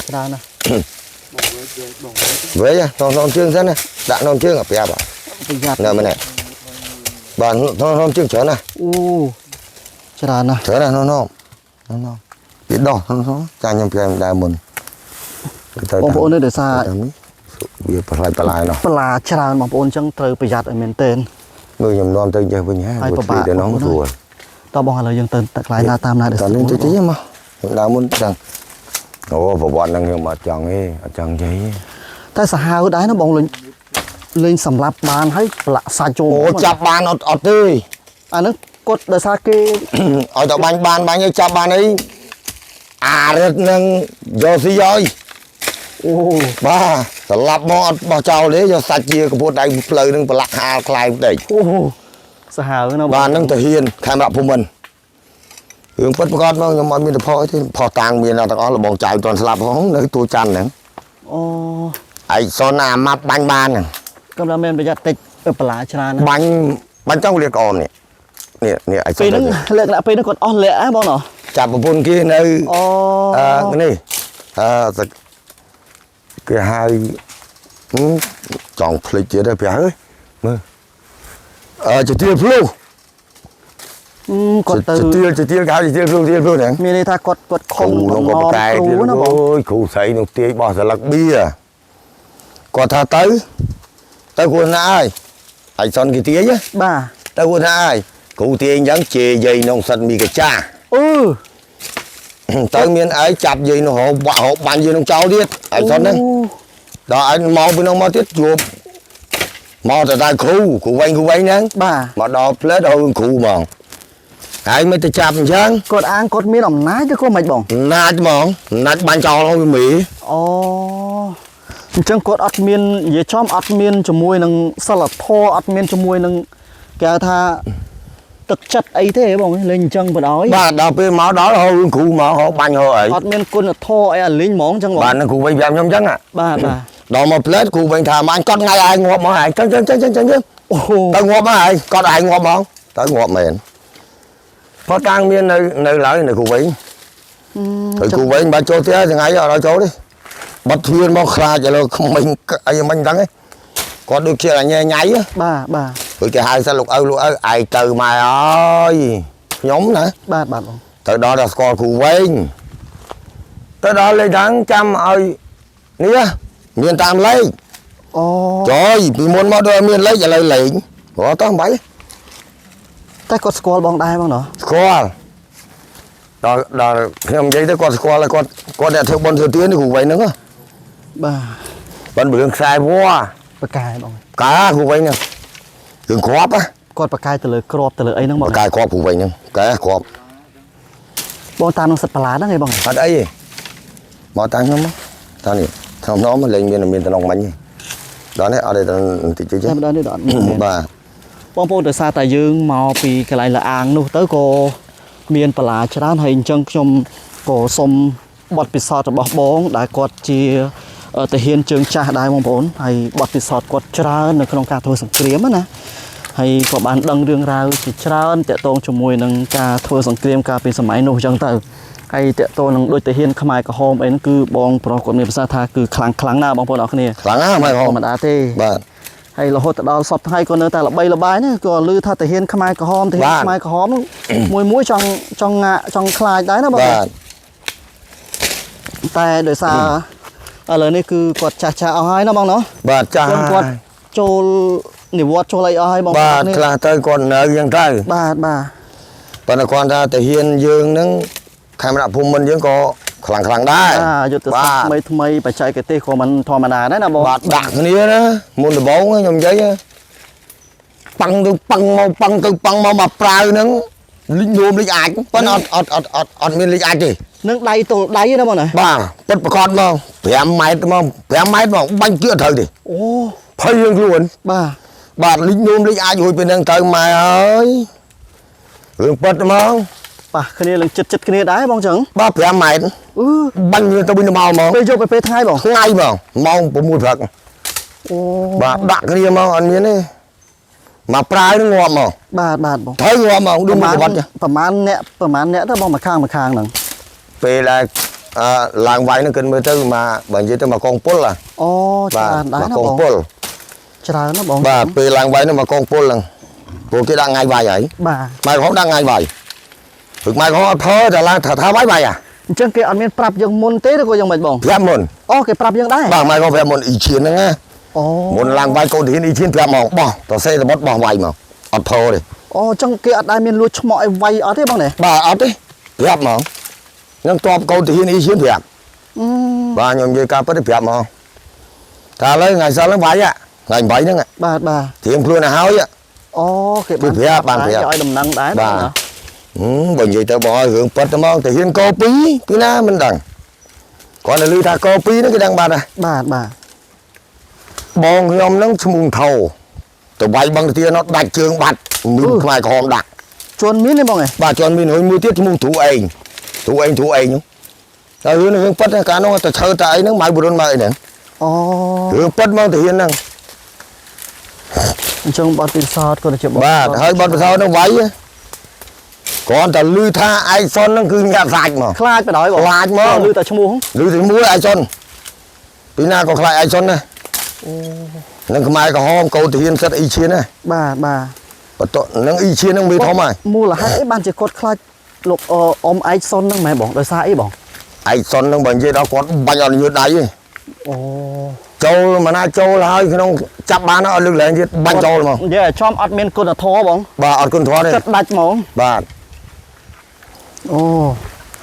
เว้ยน้องเชื่องซะนะด่าน้องเชื่องอ่ะเปียบ่เนี่ยมันเนี่ยบ้านน้องเชื่องเฉยนะ โอ้ชรานะ เฉยนะน้องปิดดอกน้องจานยังเปียได้หมด บองโอนเดี๋ยวซา เบียปลายเนาะ ปลาชราบองโอนจังเตยประหยัดไอเมนเตน มือยำนอนเตยเยอะไปเนี่ยเดี๋ยวน้องรัว ตอบองอะไรยังเตินตะไคร้หน้าตามหน้าเดี๋ยว ตอนนี้จะยังมาดาวมุนจังโอ้ผมบอกนั่งยังมาจังเอ้จังใจ แต่สหายได้นะบองเลยสำหรับบานให้ปลาซาโจ โอ้จับบานอดตื้อ อันนั้นกดเดซาเก เอาจากบานยังจับบานนี้เรื่องนึงโยสิยอย โอ้ บ้าสลับมอดบ่เจ้าเลยจะสัตว์เจียกับพวกใดเปลือยนึงปลักหาคลายเด็ก โอ้สหายนะ บ้านนั่งตะเฮียนแคมรับพวกมันเรื่องปัดประกอบมันยังมีแต่พอที่พอต่างมีนะตะก้อนเราบอกใจตอนสลับห้องในตัวจันทร์นั่น โอ้ ไอ้โซนามาบานน่ะ กำลังเมนประหยัดติดปลาชรานะ บานเจ้าเรียกอ่อนเนี่ยไอ้โซ ปีนึ นาง เลิกละปีนึงกดอ่อนเลยบองเนาะ จับปุ่นกี้ใน อ๋อ นี่cái hai chọn phịch chưa được phải ơi mơ chỉ tiêu flu กดตือ chỉ tiêu cái chỉ tiêu flu này มีในทากดคง cụ nó có cáiนะบอง ôi cụ thấy nó tiêu bỏ ra lắc bia còn thà tới quân ai ai son cái tía chứ บ้า tới quân ai cụ tía dáng chê dây nông sân mì cái cha tới miền ấy chập gì nó họ bàn gì nó cháu điết ai son đấy đó anh mò bên ông mò tiết chuột mò từ tay khu cụ quanh nè บ้า mà đo plết đâu cụ mà ai mới tới chập chăng กดอ่างกดมีหน่อมน้าจะก็ไม่บอง nát mòn nát ban trò thôi mỹ อ๋อจังกดอัดเมียนอย่าชอบอัดเมียนจมวยนังสลัดทออัดเมียนจมวยนังแกท่าตึกจัดไอ้เท่บองเล่นจังปะน้อย ba đào bên máu đó thôi cụ mà họ ban họ ấy อัดเมียนกุนทอไอ้ลิงหมองจังหวะ bạn nó cụ quay vào nhóm chăng à บ้า đò một plết cụ quay thà mà anh con ngay ai ngọt mà ai chân โอ้โห tới ngọt mà ai con ai ngọt mà tới ngọt mền có trang miên nơi lại này cụ quay thì cụ quay bà cho thế thì ngay giờ đó chỗ đi bắt thuyền bao khai cho nó không mình thắng ấy còn được kia là nháy á บ้า rồi cái hai xe lục ơi ai từ mày ơi nhóm nè บ้าบอง tới đó là con cụ quên tới đó lấy tháng trăm ơi nè miền tam lấy อ๋อ trời bị muốn mau đưa miền lấy giờ lấy lệnh có tao không bấy แต่กดสกอร์บองได้บ้างเนาะ score đó không giấy tới con score là con đẹp theo bọn thừa tiến thì cụ quên nữa บ้า bọn bữa sai vua ปากกายบอง cá cụ quên nè đừng khóp á กดปากกายแต่เลยกรอบแต่เลยไอ้นั่งบอง cái khóp cụ quên nè cái khóp บองตามนังสัตว์ประหลาดนั่งไงบอง ở đây bỏ tay nó mất tao này không nó mà lên miền tao nông mạnh đó đấy ở đây tao thì chơi ใช่ chứ ไม่ได้ดอน bà บองโปแต่ซาแต่ยืงมาปีกลายละอ่างนู่เตอร์โกเมียนปลาชราให้จังชมโกสมบทปิศาจบอกบองได้กดจีแต่เฮียนเชิงจ่าได้บองโปนให้บทปิศาจกดชราในโครงการทัวร์สังเกตมั้ยนะให้ก็บานดังเรื่องราวสิชราแต่ตรงชมวยนังการทัวร์สังเกตการเป็นสมัยนู่จังเตอร์ให้แต่ตัวนังโดยแต่เฮียนขมายกับโฮมเอ็นคือบองปรากฏมีภาษาไทยคือคลังหน้าบองโปนออกเนี่ย lắng á mày ธร không รมดาเต้ bà ให้เราหดดาวสอบให้ก็เนื้อแต่ละใบละใบเนี่ยก็ลือถ้าแต่เห็นขมายกระหอมแต่เห็น บ้าน ขมายกระหอมมวยจังงะจังคลายได้นะบอก bà តែដោយសារឥឡូវនេះគឺគាត់ចាស់ចាស់អស់ហើយណាបងเนาะ បាទចាស់ គាត់ចូលនិវត្តន៍ចូលអីអស់ហើយបង បាទខ្លះទៅគាត់នៅយ៉ាងទៅ បាទបាទ ប៉ុន្តែគាត់ថាតាហ៊ានយើងហ្នឹងខេមរៈភូមិន្ទយើងក៏ខ្លាំងដែរ យុទ្ធសាស្ត្រថ្មីបច្ចេកទេសក៏មិនធម្មតាដែរណាបង បាទដាក់គ្នាណាមុនដំបូងខ្ញុំនិយាយប៉ឹងទៅប៉ឹងមកប៉ឹងទៅប៉ឹងមកមកប្រាវហ្នឹងលិចរួមលិចអាចប៉ុន្តែអត់មានលិចអាចទេ នឹងដៃទល់ដៃណាបងណា បាទពិតប្រកបមក5ម៉ែត្រមក5ម៉ែត្រមកបាញ់គៀកត្រូវទេ អូ ភ័យយើងខ្លួន បាទ បាទលិចរួមលិចអាចរួចពីហ្នឹងទៅម៉ែអើយរឿងពិតហ្មង បាទគ្នានឹងចិត្តគ្នាដែរបងចឹង បាទ5ម៉ែត្រ បាញ់ទៅវិញទៅមកហ្មង ពេលយកទៅពេលថ្ងៃបង ថ្ងៃហ្មងម៉ោង6ព្រឹក អូ បាទដាក់គ្នាមកអត់មានទេមកប្រាវនឹងងាប់មក បាទបាទបង ត្រូវងាប់មកដូចមួយក្បត់ ប្រហែលអ្នកទៅបងមួយខាងហ្នឹង ពេលដែលឡើងវាយនឹងគិតមើលទៅមកបើនិយាយទៅមកកងពល អូ បា ច្រើន ទ ដែរ មក ណា កង បង ពល ច្រើនណាបង បាទពេលឡើងវាយនឹងមកកងពលហ្នឹងពួកគេដាក់ថ្ងៃវាយហើយ បាទ ម៉ែក្រហមដាក់ថ្ងៃវាយព្រឹកម៉ែក្រហមអត់ធ្វើតែឡើងថាវាយវាយ អញ្ចឹងគេអត់មានប្រាប់យើងមុនទេឬក៏យ៉ាងម៉េចបង ប្រាប់មុន អូគេប្រាប់យើងដែរ បាទម៉ែក្រហមប្រាប់មុនអ៊ីឈៀនហ្នឹងណា អូ មុនឡើងវាយកូនទាហានអ៊ីឈៀនប្រាប់មកបោះតសេតបុតបោះវាយមកអត់ធ្វើទេ អូអញ្ចឹងគេអត់ដែរមានលួចឆ្មក់ឲ្យវាយអត់ទេបងនេះ បាទអត់ទេប្រាប់ហ្មងខ្ញុំតបកូនទាហានអ៊ីឈៀនប្រាប់ បាទខ្ញុំនិយាយការពិតទៅប្រាប់ហ្មងថាឥឡូវថ្ងៃសិលហ្នឹងវាយថ្ងៃ8ហ្នឹង បាទបាទ ត្រៀមខ្លួនឲ្យហើយ អូគេ គេប្រាប់បានប្រាប់ ឲ្យដំណឹងដែរ បាទ ណា បើនិយាយទៅបងឲ្យរឿងពិតទៅហ្មងតាហ៊ានកោ2ពីណាមិនដឹងគាត់ទៅឮថាកោ2ហ្នឹងគេដឹងបាត់ហើយ បាទបាទ បងខ្ញុំហ្នឹងឈ្មោះថោទៅវាយបឹងទានោះដាច់ជើងបាត់មានខ្មែរក្រហមដាក់ ជួនមានទេបងឯង បាទជន់មានមួយទៀតឈ្មោះទ្រូអេងហ្នឹងតែរឿងពិតកាលនោះទៅឈើតែអីហ្នឹងម៉ៅបរុនម៉ៅអីហ្នឹង អូ រឿងពិតមកតាហ៊ានហ្នឹង អញ្ចឹងបាត់ពិសោធន៍ក៏ជាបង បាទហើយបាត់ពិសោធន៍ហ្នឹងវាយគ្រាន់តែឮថាឯកសុនហ្នឹងគឺញាក់សាច់មក ខ្លាចបដ ாய் បង ខ្លាចមក ឮតែឈ្មោះ ឮតែមួយឯកសុនពីណាក៏ខ្លាចឯកសុនដែរនឹងខ្មែរក្រហមកោទាហានសិតអ៊ីឈៀនណា បាទបាទ បន្ទាប់នឹងអ៊ីឈៀនហ្នឹងមានធំហើយ មូលហេតុអីបានជាគាត់ខ្លាចលោកអ៊ំឯកសុនហ្នឹងម៉ែបងដោយសារអីបង ឯកសុនហ្នឹងបើនិយាយដល់គាត់បាញ់អត់ញើសដៃទេ អូ ចូលមិនណាចូលហើយក្នុងចាប់បានអត់លើកលែងទៀតបាញ់ចូលហ្មង និយាយឲ្យចំអត់មានគុណធម៌បង បាទអត់គុណធម៌ទេ ចិត្តដាច់ហ្មង បាទ អូ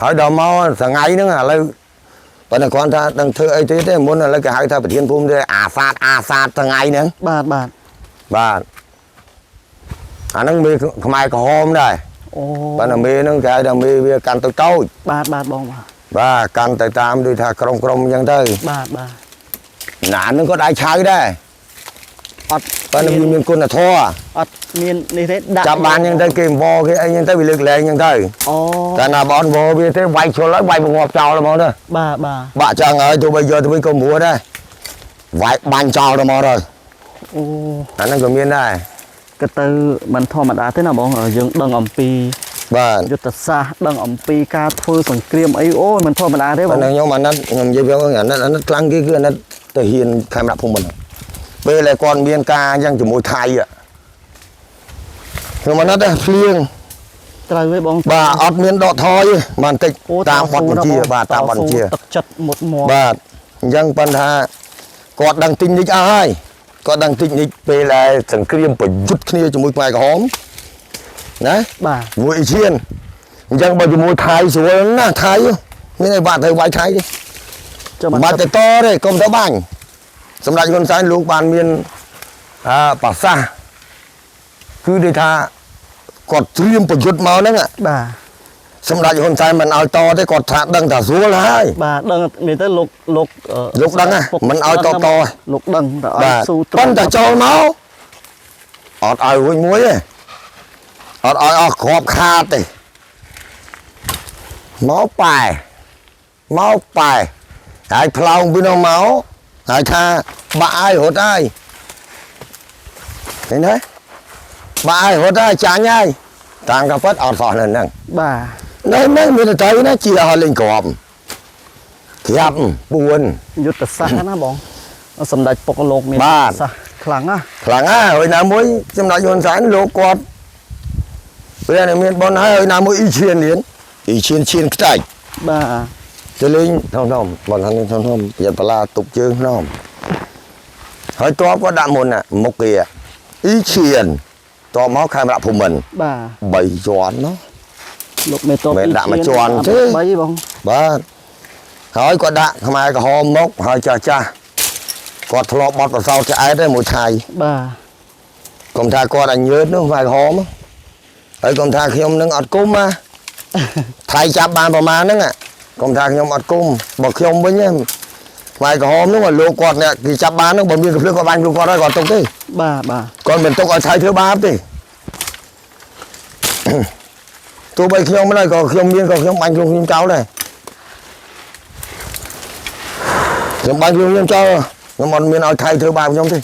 ហើយដល់មកថ្ងៃហ្នឹងឥឡូវប៉ុន្តែគាត់ថាដឹងធ្វើអីទៀតទេមុនឥឡូវគេហៅថាប្រធានភូមិទេអាសាទថ្ងៃហ្នឹង បាទបាទ បាទអាហ្នឹងមានខ្មែរក្រហមដែរ អូ ប៉ុន្តែមេហ្នឹងគេហៅថាមេវាកាន់ទៅតូច បាទបាទបងបាទ បាទកាន់ទៅតាមដូចថាក្រុមអញ្ចឹងទៅ បាទបាទ ណាហ្នឹងក៏ដៃឆៅដែរ អត់ ប៉ុន្តែវាមានគុណធម៌ អត់មាននេះទេដាក់ ចាប់បានអញ្ចឹងទៅគេវល់គេអីអញ្ចឹងទៅវាលើកលែងអញ្ចឹងទៅ អូ តែណាបនវល់វាទេវាយឈុលហើយវាយបង្ងាប់ចោលហ្មងទៅ បាទបាទ បាក់ចឹងហើយទោះបីយកទៅវិញក៏មួដែរវាយបាញ់ចោលហ្មងទៅ អូ អាហ្នឹងក៏មានដែរ ក៏ទៅមិនធម្មតាទេណាបងយើងដឹងអំពី បាទ យុទ្ធសាស្ត្រដឹងអំពីការធ្វើសង្គ្រាមអីអូមិនធម្មតាទេបង ប៉ុន្តែខ្ញុំអាណិតខ្ញុំនិយាយវាអាណិតខ្លាំងគេគឺអាណិតទៅហ៊ានខេមរៈភូមិន្ទពេលដែលគាត់មានការអញ្ចឹងជាមួយថៃខ្ញុំអាណិតដែរភ្លៀង ត្រូវទេបង បាទអត់មានដកថយទេបានតិចតាមបទបញ្ជាបាទតាមបទបញ្ជា ទឹកចិត្តមុតមាត់ បាទអញ្ចឹងប៉ុន្តែគាត់ដឹងទិញនេះអស់ហើយគាត់ដឹងទិញនេះពេលដែលសង្គ្រាមប្រយុទ្ធគ្នាជាមួយខ្មែរក្រហមណា បាទ មួយអ៊ីឈៀនអញ្ចឹងបើជាមួយថៃស្រួលណាស់ថៃមានអីបាត់ទៅវាយថៃទេ ចាំ បាត់ទៅតទេកុំទៅបាញ់សម្រាប់ហ៊ុនសែនលោកបានមានប្រសាសន៍គឺដូចថាគាត់ត្រៀមប្រយុទ្ធមកហ្នឹង បាទ សម្រាប់ហ៊ុនសែនមិនឲ្យតទេគាត់ថាដឹងថាស្រួលហើយ បាទដឹងមានទៅលោក លោកដឹងហ៎មិនឲ្យត លោកដឹងតែអ បា ត់ ទ ស៊ូ ប៉ុន្តែចូលមកអត់ឲ្យវិញមួយទេអត់ឲ្យអស់ក្របខាតទេមកប៉ែហើយផ្លោងពីនោះមកហើយថាបាក់ឲ្យរត់ហើយឃើញទេបាក់ឲ្យរត់ហើយចាញ់ហើយតាំងក៏ពិតអត់សោះនៅហ្នឹង បាទ នៅហ្នឹងមានតែទៅណាជាអស់លេងក្រប4 យុទ្ធសាស្ត្រណាបងសម្ដេចពុកលោកមាន បាទ សាស្ត្រខ្លាំងណា ខ្លាំងណាស់ហើយណាមួយសម្ដេចហ៊ុនសែនលោកគាត់ពេលនេះមានប៉ុនហើយហើយណាមួយអ៊ីឈៀនឈៀនខ្តាច់ បាទ cho linh thom bọn hắn thom giờ là tục chơi non hỏi to có đạm một nè một kìa ý chuyện to máu khai mạo của mình បាទ bảy giòn nó លោកមេតប mẹ đạm mà tròn chứ 3បង បាទហើយគាត់ដាក់ខ្មែរក្រហមមកហើយចាស់គាត់ធ្លាប់បត់ប្រសោតឆ្អែតទេមួយថ្ងៃ បាទ កុំថាគាត់ឲ្យញើតនោះខ្មែរក្រហមហើយកុំថាខ្ញុំនឹងអត់គុំណាថៃចាប់បានប្រមាណហ្នឹងកុំថាខ្ញុំអត់គុំបើខ្ញុំវិញខ្មែរក្រហមនោះលោកគាត់អ្នកគេចាប់បាននោះបើមានកំភ្លើគាត់បាញ់លោកគាត់ហើយគាត់ទុកទេ បាទ គាត់មិនទុកឲ្យថៃធ្វើបាបទេ ទោះបីខ្ញុំមិនហើយក៏ខ្ញុំមានក៏ខ្ញុំបាញ់ខ្ញុំចោលដែរខ្ញុំបាញ់ខ្ញុំចោលខ្ញុំអត់មានឲ្យថៃធ្វើបាបខ្ញុំទេ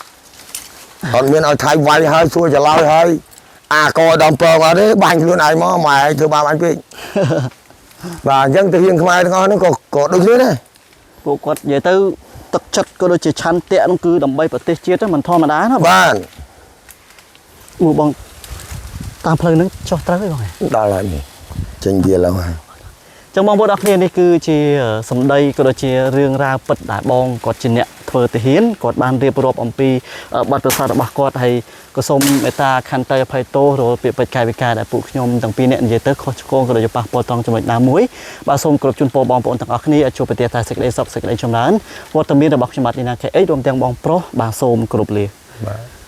អត់មានឲ្យថៃវាយហើយសួរច្រឡោយហើយអាកដំពងអត់ទេបាញ់ខ្លួនឯងមកម៉ែធ្វើបាបអញពេក បាទអញ្ចឹងទៅរៀងខ្មែរទាំងអស់ហ្នឹងក៏ដូចនេះដែរ ពួកគាត់និយាយទៅទឹកចិត្តក៏ដូចជាឆន្ទៈនោះគឺដើម្បីប្រទេសជាតិហ្នឹងមិនធម្មតាណា បាទ មួយបងតាមផ្លូវហ្នឹងចុះត្រូវទេបង ដល់ហើយនេះចេញវាឡើងហើយ ចឹងបងប្អូនអរគ្នានេះគឺជាសម្ដីក៏ដូចជារឿងរ៉ាវពិតដែលបងគាត់ជាអ្នកធ្វើទាហានគាត់បានរៀបរាប់អំពីបទពិសោធន៍របស់គាត់ហើយក៏សូមមេត្តាខន្តីអភ័យទោសរាល់ពាក្យពេចន៍កាយវិការដែលពួកខ្ញុំទាំងពីរអ្នកនិយាយទៅខុសឆ្គងក៏ដូចជាប៉ះពាល់ត្រង់ចំណុចណាមួយបាទសូមគោរពជូនពរបងប្អូនទាំងអស់គ្នាឲ្យជួបប្រទះតែសេចក្តីសុខសេចក្តីចម្រើនវត្តមានរបស់ខ្ញុំបាទនីណា KH រួមទាំងបងប្រុសបាទសូមគោរពលា បាទ